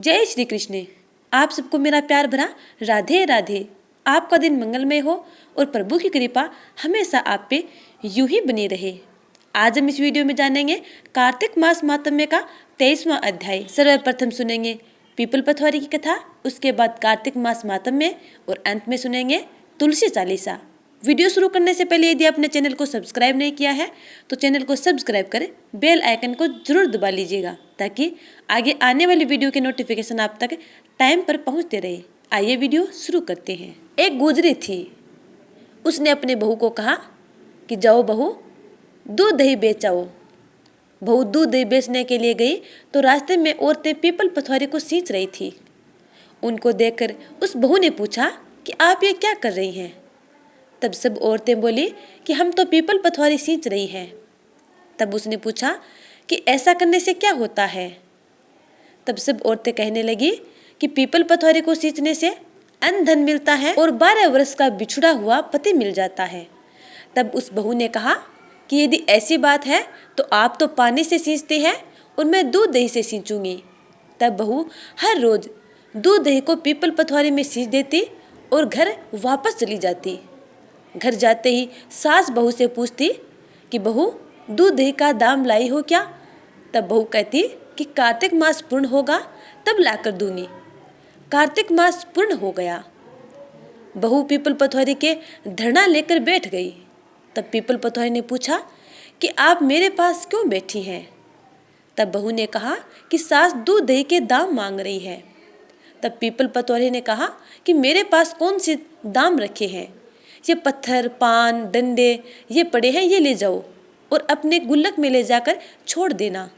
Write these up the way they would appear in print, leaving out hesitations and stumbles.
जय श्री कृष्ण। आप सबको मेरा प्यार भरा राधे राधे। आपका दिन मंगलमय हो और प्रभु की कृपा हमेशा आप पे यूं ही बनी रहे। आज हम इस वीडियो में जानेंगे कार्तिक मास महात्म्य का 23वां अध्याय। सर्वप्रथम सुनेंगे पीपल पथवारी की कथा, उसके बाद कार्तिक मास महात्म्य और अंत में सुनेंगे तुलसी चालीसा। वीडियो शुरू करने से पहले यदि आपने चैनल को सब्सक्राइब नहीं किया है तो चैनल को सब्सक्राइब करें, बेल आइकन को जरूर दबा लीजिएगा ताकि आगे आने वाली वीडियो के नोटिफिकेशन आप तक टाइम पर पहुंचते रहे। आइए वीडियो शुरू करते हैं। एक गुजरी थी, उसने अपने बहू को कहा कि जाओ बहू, दूध दही बेचाओ। बहू दूध दही बेचने के लिए गई तो रास्ते में औरतें पीपल पथवारी को सींच रही थी। उनको देखकर उस बहू ने पूछा कि आप ये क्या कर रही हैं? तब सब औरतें बोली कि हम तो पीपल पथवारी सींच रही हैं। तब उसने पूछा कि ऐसा करने से क्या होता है? तब सब औरतें कहने लगी कि पीपल पथवारी को सींचने से अन्न धन मिलता है और 12 वर्ष का बिछुड़ा हुआ पति मिल जाता है। तब उस बहू ने कहा कि यदि ऐसी बात है तो आप तो पानी से सींचते हैं और मैं दूध दही से सींचूंगी। तब बहू हर रोज दूध दही को पीपल पथवारी में सींच देती और घर वापस चली जाती। घर जाते ही सास बहू से पूछती कि बहू, दूध दही का दाम लाई हो क्या? तब बहू कहती कि कार्तिक मास पूर्ण होगा तब लाकर दूंगी। कार्तिक मास पूर्ण हो गया। बहू पीपल पथवारी के धरना लेकर बैठ गई। तब पीपल पथवारी ने पूछा कि आप मेरे पास क्यों बैठी हैं? तब बहू ने कहा कि सास दूध दही के दाम मांग रही है। तब पीपल पथवारी ने कहा कि मेरे पास कौन से दाम रखे हैं? ये पत्थर, पान, डंडे ये पड़े हैं, ये ले जाओ और अपने गुल्लक में ले जाकर छोड़ देना।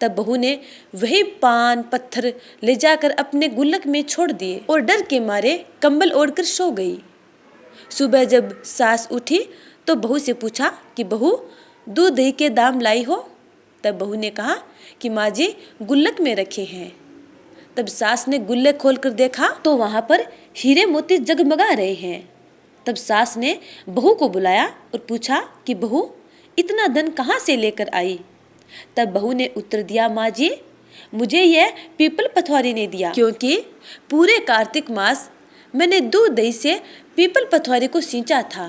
तब बहू ने वही पान पत्थर ले जाकर अपने गुल्लक में छोड़ दिए और डर के मारे कंबल ओढ़कर सो गई। सुबह जब सास उठी तो बहू से पूछा कि बहू, दूध दही के दाम लाई हो? तब बहू ने कहा कि माँ जी, गुल्लक में रखे हैं। तब सास ने गुल्लक खोलकर देखा तो वहां पर हीरे मोती जगमगा रहे हैं। तब सास ने बहू को बुलाया और पूछा कि बहू, इतना धन कहाँ से लेकर आई? तब बहू ने उत्तर दिया, माँ जी, मुझे यह पीपल पथवारी ने दिया, क्योंकि पूरे कार्तिक मास मैंने दूध दही से पीपल पथवारी को सींचा था।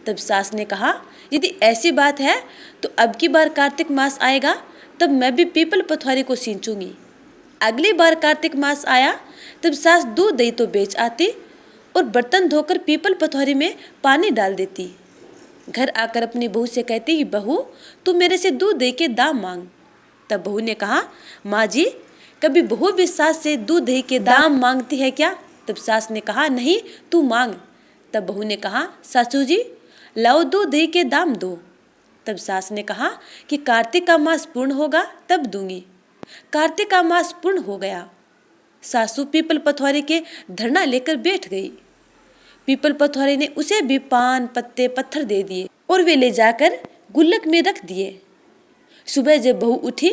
तब सास ने कहा, यदि ऐसी बात है तो अब की बार कार्तिक मास आएगा तब मैं भी पीपल पथवारी को सींचूंगी। अगली बार कार्तिक मास आया तब सास दूध दही तो बेच आती और बर्तन धोकर पीपल पथवारी में पानी डाल देती। घर आकर अपनी बहू से कहती कि बहू, तू मेरे से दूध दही के दाम मांग। तब बहू ने कहा, माँ जी, कभी बहू भी सास से दूध दही के दाम मांगती है क्या? तब सास ने कहा, नहीं, तू मांग। तब बहू ने कहा, सासू जी, लाओ दूध दही के दाम दो। तब सास ने कहा कि कार्तिक का मास पूर्ण होगा तब दूंगी। कार्तिक का मास पूर्ण हो गया। सासू पीपल पथवारी के धरना लेकर बैठ गई। पीपल पथवारी ने उसे भी पान पत्ते पत्थर दे दिए और वे ले जाकर गुल्लक में रख दिए। सुबह जब बहू उठी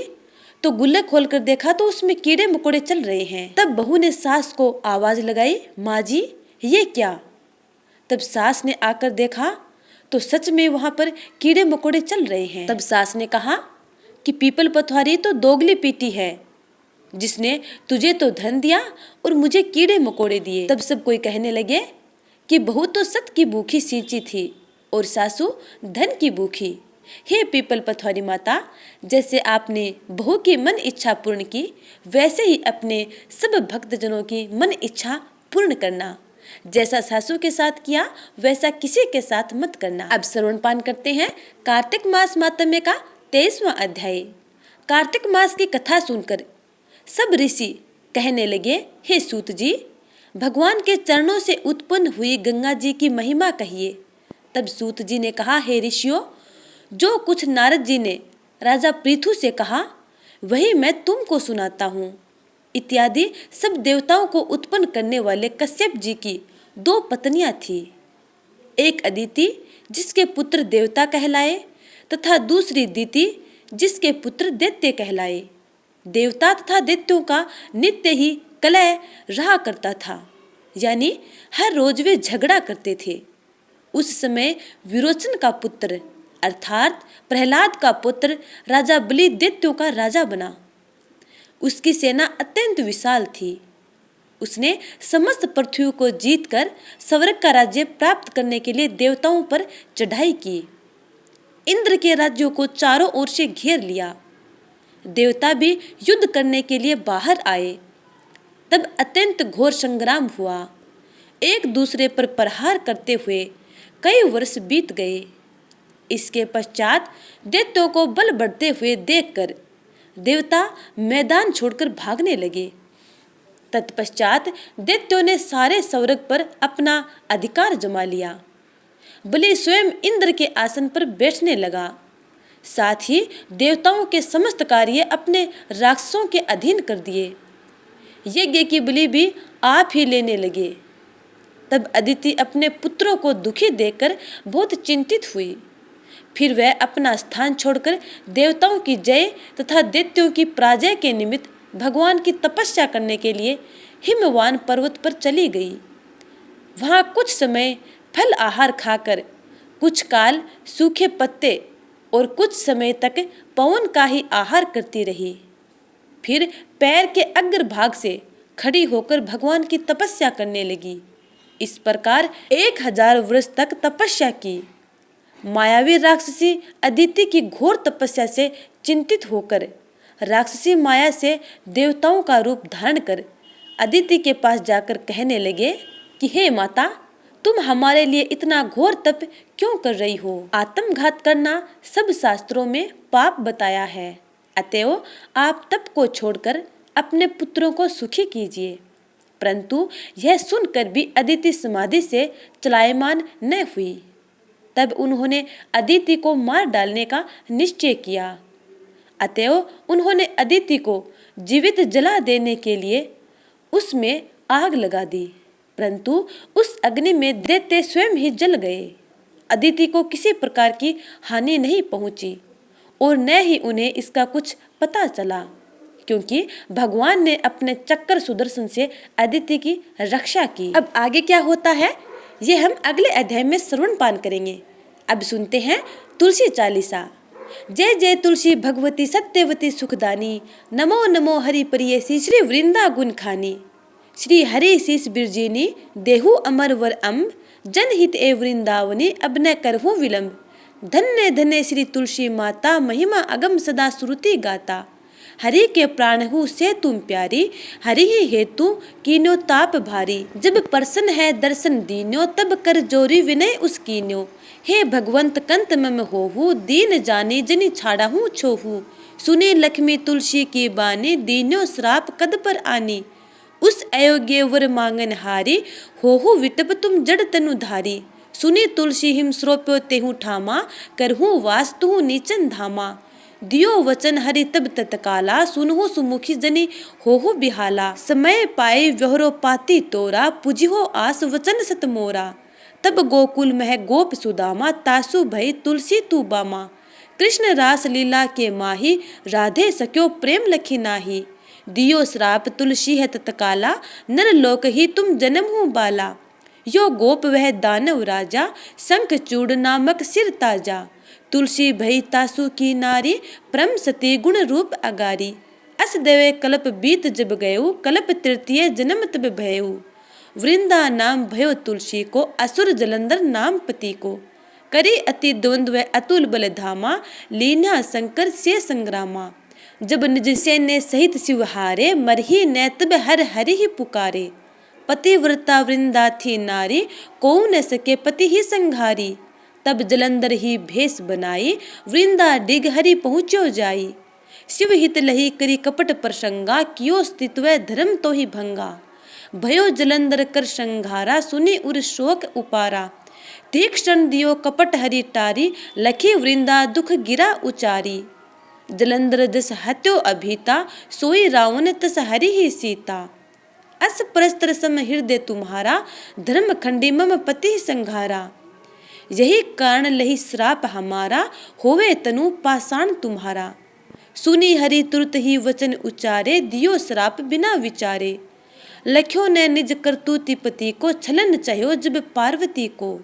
तो गुल्लक खोलकर देखा तो उसमें कीड़े मकोड़े चल रहे हैं। तब बहू ने सास को आवाज लगाई, माँ जी, ये क्या? तब सास ने आकर देखा तो सच में वहां पर कीड़े मकोड़े चल रहे हैं। तब सास ने कहा कि पीपल पथवारी तो दोगली पीटी है, जिसने तुझे तो धन दिया और मुझे कीड़े मकोड़े दिए। तब सब कोई कहने लगे कि बहू तो सत की भूखी सींची थी और सासू धन की भूखी। हे पीपल पथवारी माता, जैसे आपने बहू की मन इच्छा पूर्ण की, वैसे ही अपने सब भक्तजनों की मन इच्छा पूर्ण करना। जैसा सासू के साथ किया वैसा किसी के साथ मत करना। अब श्रवण पान करते हैं कार्तिक मास महात्म्य का 23वां अध्याय। कार्तिक मास की कथा सुनकर सब ऋषि कहने लगे, हे सूत जी, भगवान के चरणों से उत्पन्न हुई गंगा जी की महिमा कहिए। तब सूत जी ने कहा, हे ऋषियों, जो कुछ नारद जी ने राजा पृथु से कहा वही मैं तुमको सुनाता हूँ। इत्यादि सब देवताओं को उत्पन्न करने वाले कश्यप जी की 2 पत्नियां थी। एक अदिति जिसके पुत्र देवता कहलाए तथा दूसरी दिति जिसके पुत्र दैत्य कहलाए। देवता तथा दैत्यों का नित्य ही कलह रहा करता था, यानी हर रोज वे झगड़ा करते थे। उस समय विरोचन का पुत्र अर्थात प्रहलाद का पुत्र राजा बलि दैत्यों का राजा बना। उसकी सेना अत्यंत विशाल थी। उसने समस्त पृथ्वी को जीतकर स्वर्ग का राज्य प्राप्त करने के लिए देवताओं पर चढ़ाई की। इंद्र के राज्यों को चारों ओर से घेर लिया। देवता भी युद्ध करने के लिए बाहर आए। तब अत्यंत घोर संग्राम हुआ। एक दूसरे पर प्रहार करते हुए कई वर्ष बीत गए। इसके पश्चात दैत्यों को बल बढ़ते हुए देखकर देवता मैदान छोड़कर भागने लगे। तत्पश्चात दैत्यों ने सारे स्वर्ग पर अपना अधिकार जमा लिया। बलि स्वयं इंद्र के आसन पर बैठने लगा। साथ ही देवताओं के समस्त कार्य अपने राक्षसों के अधीन कर दिए। यज्ञ की बलि भी आप ही लेने लगे। तब अदिति अपने पुत्रों को दुखी देखकर बहुत चिंतित हुई। फिर वह अपना स्थान छोड़कर देवताओं की जय तथा दैत्यों की पराजय के निमित्त भगवान की तपस्या करने के लिए हिमवान पर्वत पर चली गई। वहां कुछ समय फल आहार खाकर, कुछ काल सूखे पत्ते और कुछ समय तक पवन का ही आहार करती रही। फिर पैर के अग्रभाग से खड़ी होकर भगवान की तपस्या करने लगी। इस प्रकार 1000 वर्ष तक तपस्या की। मायावी राक्षसी अदिति की घोर तपस्या से चिंतित होकर राक्षसी माया से देवताओं का रूप धारण कर अदिति के पास जाकर कहने लगे कि हे माता, तुम हमारे लिए इतना घोर तप क्यों कर रही हो? आत्मघात करना सब शास्त्रों में पाप बताया है। अतएव आप तप को छोड़कर अपने पुत्रों को सुखी कीजिए। परंतु यह सुनकर भी अदिति समाधि से चलायमान न हुई। तब उन्होंने अदिति को मार डालने का निश्चय किया। अतएव उन्होंने अदिति को जीवित जला देने के लिए उसमें आग लगा दी। परंतु उस अग्नि में दैत्य स्वयं ही जल गए। अदिति को किसी प्रकार की हानि नहीं पहुंची और न ही उन्हें इसका कुछ पता चला, क्योंकि भगवान ने अपने चक्र सुदर्शन से अदिति की रक्षा की। अब आगे क्या होता है ये हम अगले अध्याय में श्रवण पान करेंगे। अब सुनते हैं तुलसी चालीसा। जय जय तुलसी भगवती सत्यवती सुखदानी, नमो नमो हरि प्रियसी श्री वृंदा गुण खानी। श्री हरि शीस बिरजिनी देहु अमर वर अम्ब, जनहित ए वृंदावनी अब न करहु विलंब। धन्य धन्य श्री तुलसी माता, महिमा अगम सदा श्रुति गाता। हरि के प्राण हूँ से तुम प्यारी, हरि ही हेतु कीन्यो ताप भारी। जब प्रसन्न है दर्शन दीन्यो, तब कर जोरी विनय उस कीन्यो। हे भगवंत कंत मम होहु, दीन जानी जनि छाड़ा हूँ छोहू। सुने लक्ष्मी तुलसी की बानी, दीन्यो श्राप कद पर आनी। उस अयोग्य वर मांगन हारी, होहु विटप तुम जड़ तनु धारी। सुनी तुलसी हिम श्रोप्यो तेहु ठामा, करहूँ वास तुहु नीचन धामा। दियो वचन हरि तब तत्काला, सुनहु सुमुखी जनि होहु बिहाला। समय पाए व्यहरो पाती तोरा, पुजिहो आस वचन सत मोरा। तब गोकुल मह गोप सुदामा, तासु भई तुलसी तू बामा। कृष्ण रास लीला के माही, राधे सक्यो प्रेम लखी नाही। दियो श्राप तुलसी है तत्काला, नर लोक ही तुम जन्म हूँ बाला। यो गोप वह दानव राजा, शंख चूड़ नामक सिर ताजा। तुलसी भई तासु की नारी, परम सती गुण रूप अगारी। अस देवे कल्प बीत जब गयऊ, कल्प तृतीय जन्म तब भयऊ। वृंदा नाम भयो तुलसी को, असुर जलंधर नाम पति को। करी अति द्वंद्व अतुल बल धामा, लीना शंकर से संग्रामा। जब निज सैन्य सहित शिव हारे, मरही न तब हर हरि ही पुकारे। पतिव्रता वृंदा थी नारी, को न सके पति ही संघारी। तब जलंधर ही भेष बनाई, वृंदा डिग हरि पहुँचो जाई। शिव हित लही करी कपट प्रसंगा, कियो स्थित्व धर्म तो ही भंगा। भयो जलंधर कर संघारा, सुनी उर शोक उपारा। तीक्ष्ण दियो कपट हरि टारी, लखी वृंदा दुख गिरा उचारी। जलंधर जस हत्यो अभीता, सोई रावण तस हरि ही सीता। अस परस्तर सम हृदय तुम्हारा, धर्म खंडी मम पति संघारा। यही कारण लही श्राप हमारा, होवे तनु पाषाण तुम्हारा। सुनी हरि तुरत ही वचन उचारे, दियो श्राप बिना विचारे। लख्यो ने निज करतूति पति को, छलन चह्यो जब पार्वती को।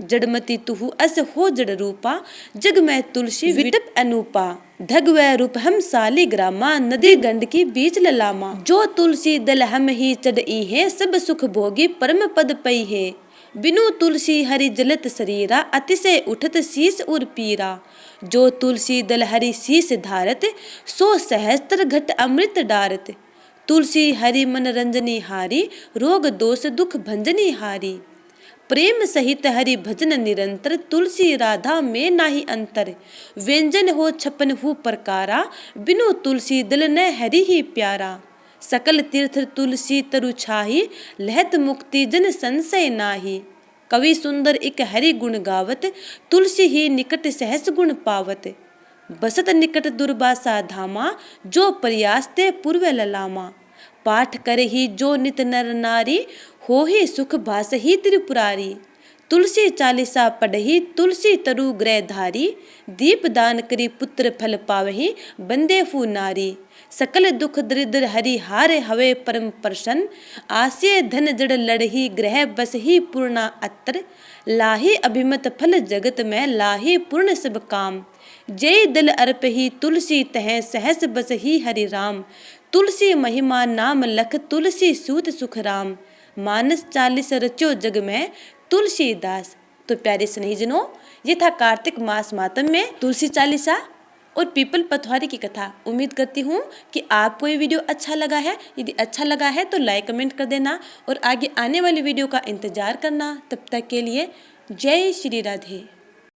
जड़मती तुहु अस हो जड़ रूपा, जग में तुलसी विटप अनूपा। धग वै रूप हम साली ग्रामा, नदी गंड की बीच ललामा। जो तुलसी दल हम ही चढ़ई है, सब सुख भोगी परम पद पई है। बिनु तुलसी हरि जलत शरीरा, अतिशय उठत शीस उर पीरा। जो तुलसी दल हरि शीस धारत, सो सहस्त्र घट अमृत डारत। तुलसी हरि मन रंजनी हारी, रोग दोष दुख भंजनी हारी। प्रेम सहित हरि भजन निरंतर, तुलसी राधा में नाही अंतर। व्यंजन हो छपन हु प्रकारा, बिनु तुलसी दल न हरि ही प्यारा। सकल तीर्थ तुलसी तरु छाही, लहत मुक्ति जन संशय नाही। कवि सुंदर इक हरि गुण गावत, तुलसी ही निकट सहस गुण पावत। बसत निकट दुर्वासा धामा, जो प्रयास ते पूर्व ललामा। पाठ करे ही जो नित नर नारी, हो ही सुख भास ही त्रिपुरारी। तुलसी चालीसा पढ़ही, तुलसी तरु ग्रह धारी। दीप दान करी पुत्र फल पावही, बंदे फू नारी। सकल दुख दरिद्र हरि हारे हवे परम प्रसन्न। आसे धन जड़ लड़ही, ग्रह बस ही पूर्णा अत्र। लाही अभिमत फल जगत में, लाही पूर्ण सब काम। जय दल अर्प ही तुलसी तह, सहस बस ही हरि राम। तुलसी महिमा नाम लख, तुलसी सूत सुख राम। मानस 40 रचो जग में, तुलसीदास। तो प्यारे स्नेहीजनों, ये था कार्तिक मास मातम में तुलसी चालीसा और पीपल पथवारी की कथा। उम्मीद करती हूँ कि आपको ये वीडियो अच्छा लगा है। यदि अच्छा लगा है तो लाइक कमेंट कर देना और आगे आने वाली वीडियो का इंतजार करना। तब तक के लिए जय श्री राधे।